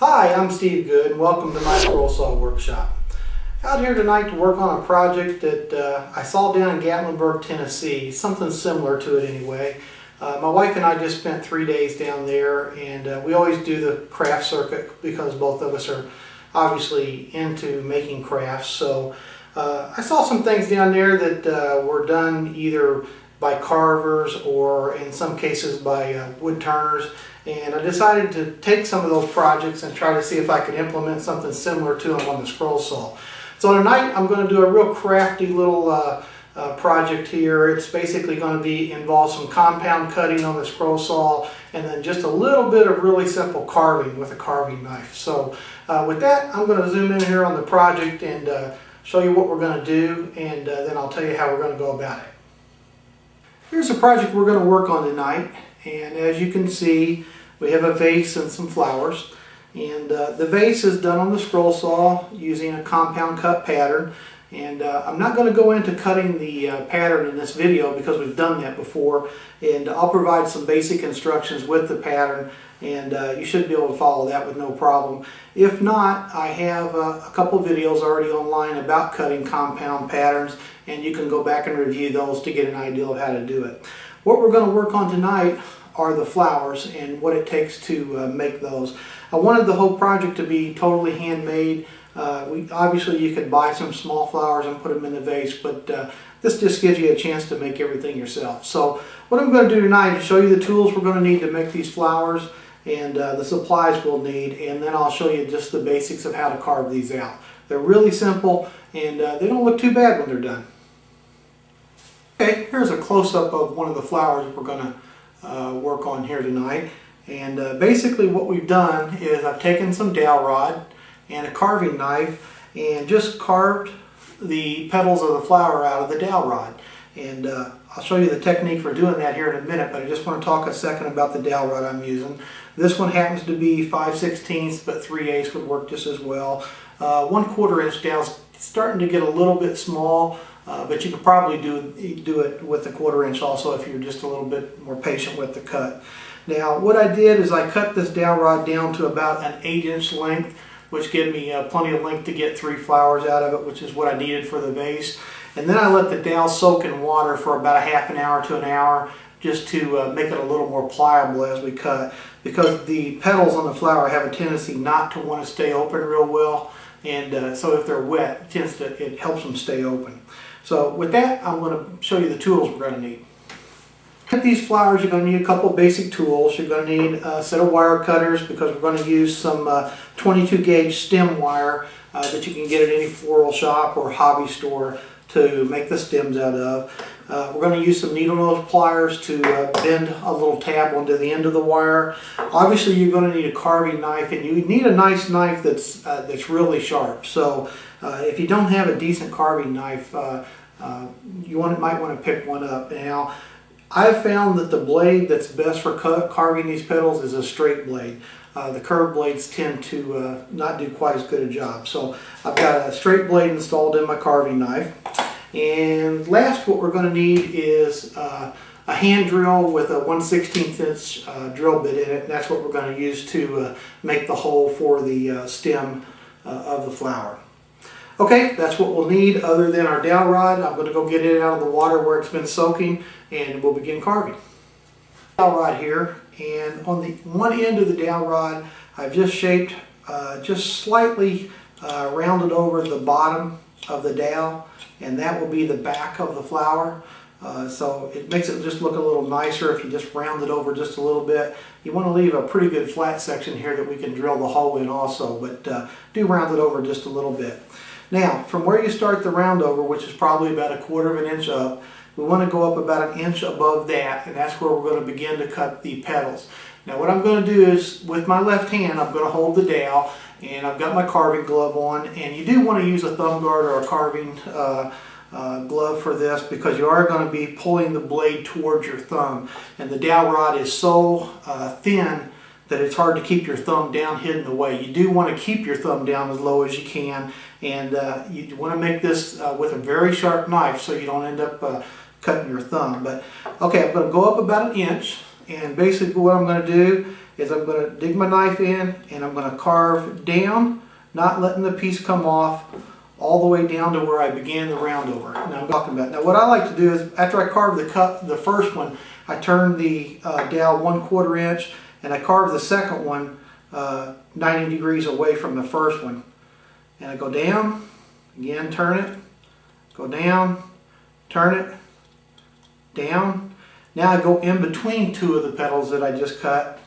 Hi, I'm Steve Good and welcome to my scroll saw workshop. Out here tonight to work on a project that I saw down in Gatlinburg, Tennessee, something similar to it anyway. My wife and I just spent 3 days down there, and we always do the craft circuit because both of us are obviously into making crafts. So I saw some things down there that were done either by carvers or in some cases by wood turners, and I decided to take some of those projects and try to see if I could implement something similar to them on the scroll saw. So tonight I'm going to do a real crafty little project here. It's basically going to involve some compound cutting on the scroll saw and then just a little bit of really simple carving with a carving knife. So with that, I'm going to zoom in here on the project and show you what we're going to do, and then I'll tell you how we're going to go about it. Here's a project we're going to work on tonight, and as you can see, we have a vase and some flowers. And the vase is done on the scroll saw using a compound cut pattern. And I'm not going to go into cutting the pattern in this video because we've done that before. And I'll provide some basic instructions with the pattern, and you should be able to follow that with no problem. If not, I have a couple videos already online about cutting compound patterns, and you can go back and review those to get an idea of how to do it. What we're going to work on tonight are the flowers and what it takes to make those. I wanted the whole project to be totally handmade. Obviously you could buy some small flowers and put them in the vase, but this just gives you a chance to make everything yourself. So what I'm going to do tonight is show you the tools we're going to need to make these flowers and the supplies we'll need, and then I'll show you just the basics of how to carve these out. They're really simple, and they don't look too bad when they're done. Okay, here's a close-up of one of the flowers we're going to work on here tonight. And basically what we've done is I've taken some dowel rod and a carving knife and just carved the petals of the flower out of the dowel rod. And I'll show you the technique for doing that here in a minute, but I just want to talk a second about the dowel rod I'm using. This one happens to be 5/16, but 3/8 would work just as well. 1/4 inch dowel's starting to get a little bit small, but you could probably do it with the 1/4 inch also if you're just a little bit more patient with the cut. Now what I did is I cut this dowel rod down to about an 8-inch length, which gave me plenty of length to get 3 flowers out of it, which is what I needed for the vase. And then I let the dowel soak in water for about a half an hour to an hour just to make it a little more pliable as we cut, because the petals on the flower have a tendency not to want to stay open real well, and so if they're wet, it helps them stay open. So with that, I'm going to show you the tools we're going to need. To cut these flowers, you're going to need a couple basic tools. You're going to need a set of wire cutters because we're going to use some 22 gauge stem wire that you can get at any floral shop or hobby store to make the stems out of. We're going to use some needle nose pliers to bend a little tab onto the end of the wire. Obviously you're going to need a carving knife, and you need a nice knife that's really sharp. So if you don't have a decent carving knife, you might want to pick one up. Now, I've found that the blade that's best for carving these petals is a straight blade. The curved blades tend to not do quite as good a job. So I've got a straight blade installed in my carving knife. And last, what we're going to need is a hand drill with a 1/16 inch drill bit in it. And that's what we're going to use to make the hole for the stem of the flower. Okay, that's what we'll need other than our dowel rod. I'm going to go get it out of the water where it's been soaking, and we'll begin carving. Dowel rod here, and on the one end of the dowel rod, I've just shaped, just slightly rounded over the bottom of the dowel, and that will be the back of the flower. So it makes it just look a little nicer if you just round it over just a little bit. You want to leave a pretty good flat section here that we can drill the hole in also, but do round it over just a little bit. Now, from where you start the round over, which is probably about 1/4 inch up, we want to go up about 1 inch above that, and that's where we're going to begin to cut the petals. Now what I'm going to do is, with my left hand, I'm going to hold the dowel, and I've got my carving glove on, and you do want to use a thumb guard or a carving glove for this, because you are going to be pulling the blade towards your thumb, and the dowel rod is so thin that it's hard to keep your thumb down hidden away. You do want to keep your thumb down as low as you can, and you want to make this with a very sharp knife so you don't end up cutting your thumb. But okay, I'm going to go up about 1 inch, and basically what I'm going to do is I'm going to dig my knife in and I'm going to carve down, not letting the piece come off, all the way down to where I began the round over. Now I'm talking about. Now what I like to do is after I carve the first one, I turn the dowel 1/4 inch and I carve the second one 90 degrees away from the first one. And I go down, again turn it, go down, turn it, down. Now I go in between two of the petals that I just cut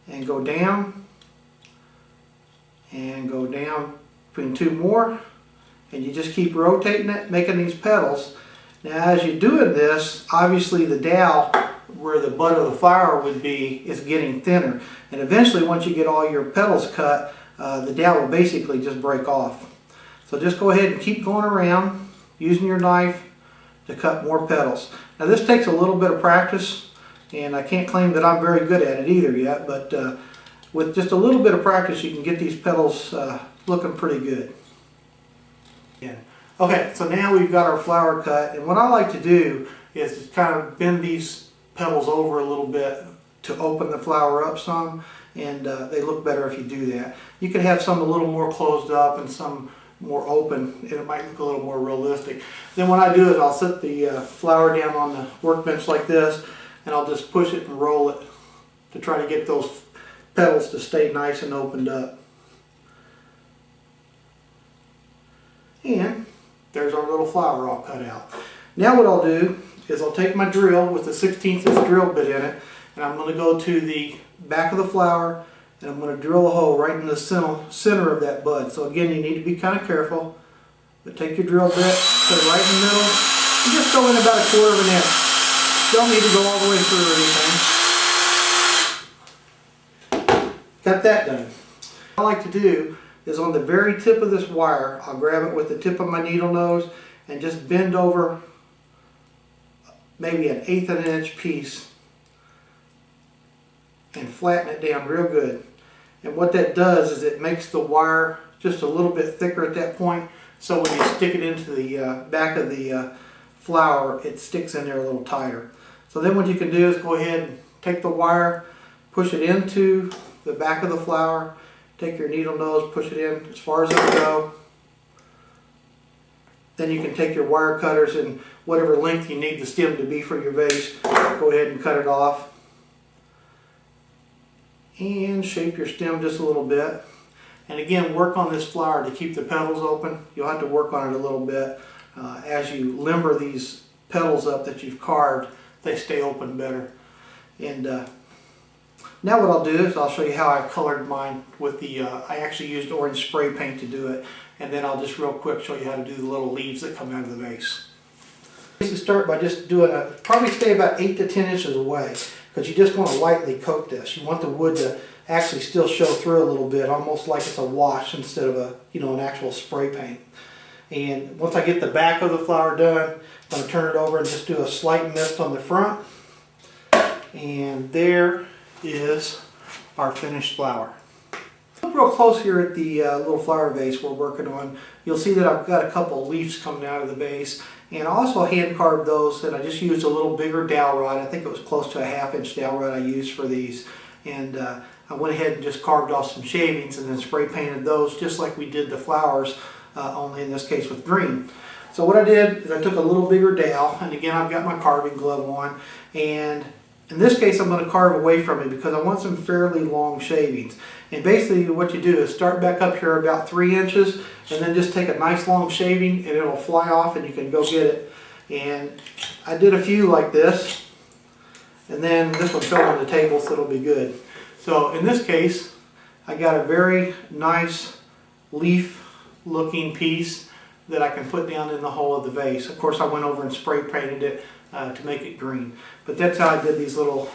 and go down and go down between two more, and you just keep rotating it, making these petals. Now as you're doing this, obviously the dowel where the butt of the flower would be is getting thinner, and eventually once you get all your petals cut, the dowel will basically just break off. So just go ahead and keep going around using your knife to cut more petals. Now this takes a little bit of practice, and I can't claim that I'm very good at it either yet, but with just a little bit of practice you can get these petals looking pretty good. Okay, so now we've got our flower cut, and what I like to do is kind of bend these petals over a little bit to open the flower up some, and they look better if you do that. You can have some a little more closed up and some more open, and it might look a little more realistic. Then what I do is I'll set the flower down on the workbench like this, and I'll just push it and roll it to try to get those petals to stay nice and opened up. And there's our little flower all cut out. Now what I'll do is I'll take my drill with the 1/16 drill bit in it, and I'm going to go to the back of the flower, and I'm going to drill a hole right in the center of that bud. So again, you need to be kind of careful, but take your drill bit, put it right in the middle, and just go in about 1/4 inch. Don't need to go all the way through or anything. Got that done. What I like to do is on the very tip of this wire, I'll grab it with the tip of my needle nose and just bend over maybe 1/8 of an inch piece and flatten it down real good. And what that does is it makes the wire just a little bit thicker at that point, so when you stick it into the back of the flower, it sticks in there a little tighter. So then what you can do is go ahead and take the wire, push it into the back of the flower, take your needle nose, push it in as far as it'll go. Then you can take your wire cutters and whatever length you need the stem to be for your vase, go ahead and cut it off. And shape your stem just a little bit. And again, work on this flower to keep the petals open. You'll have to work on it a little bit. As you limber these petals up that you've carved, they stay open better. And now what I'll do is I'll show you how I colored mine with the, I actually used orange spray paint to do it. And then I'll just real quick show you how to do the little leaves that come out of the vase. You start by just doing probably stay about 8 to 10 inches away, because you just want to lightly coat this. You want the wood to actually still show through a little bit, almost like it's a wash instead of a, an actual spray paint. And once I get the back of the flower done, I'm going to turn it over and just do a slight mist on the front. And there is our finished flower. Look real close here at the little flower vase we're working on. You'll see that I've got a couple leaves coming out of the vase. And I also hand carved those, and I just used a little bigger dowel rod. I think it was close to a 1/2 inch dowel rod I used for these. And I went ahead and just carved off some shavings and then spray painted those just like we did the flowers, only in this case with green. So what I did is I took a little bigger dowel, and again I've got my carving glove on, and in this case I'm going to carve away from it because I want some fairly long shavings. And basically what you do is start back up here about 3 inches and then just take a nice long shaving and it'll fly off and you can go get it. And I did a few like this, and then this one fell on the table, so it'll be good. So in this case I got a very nice leaf looking piece that I can put down in the hole of the vase. Of course I went over and spray painted it to make it green. But that's how I did these little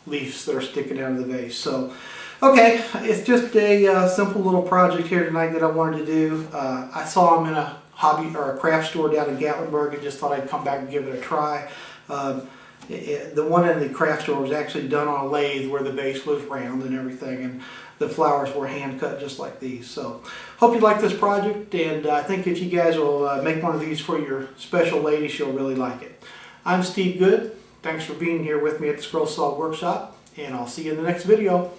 leaves that are sticking out of the vase. So, okay, it's just a simple little project here tonight that I wanted to do. I saw them in a hobby or a craft store down in Gatlinburg and just thought I'd come back and give it a try. The one in the craft store was actually done on a lathe where the base was round and everything, and the flowers were hand cut just like these. So hope you like this project, and I think if you guys will make one of these for your special lady, she'll really like it. I'm Steve Good. Thanks for being here with me at the Scroll Saw Workshop, and I'll see you in the next video.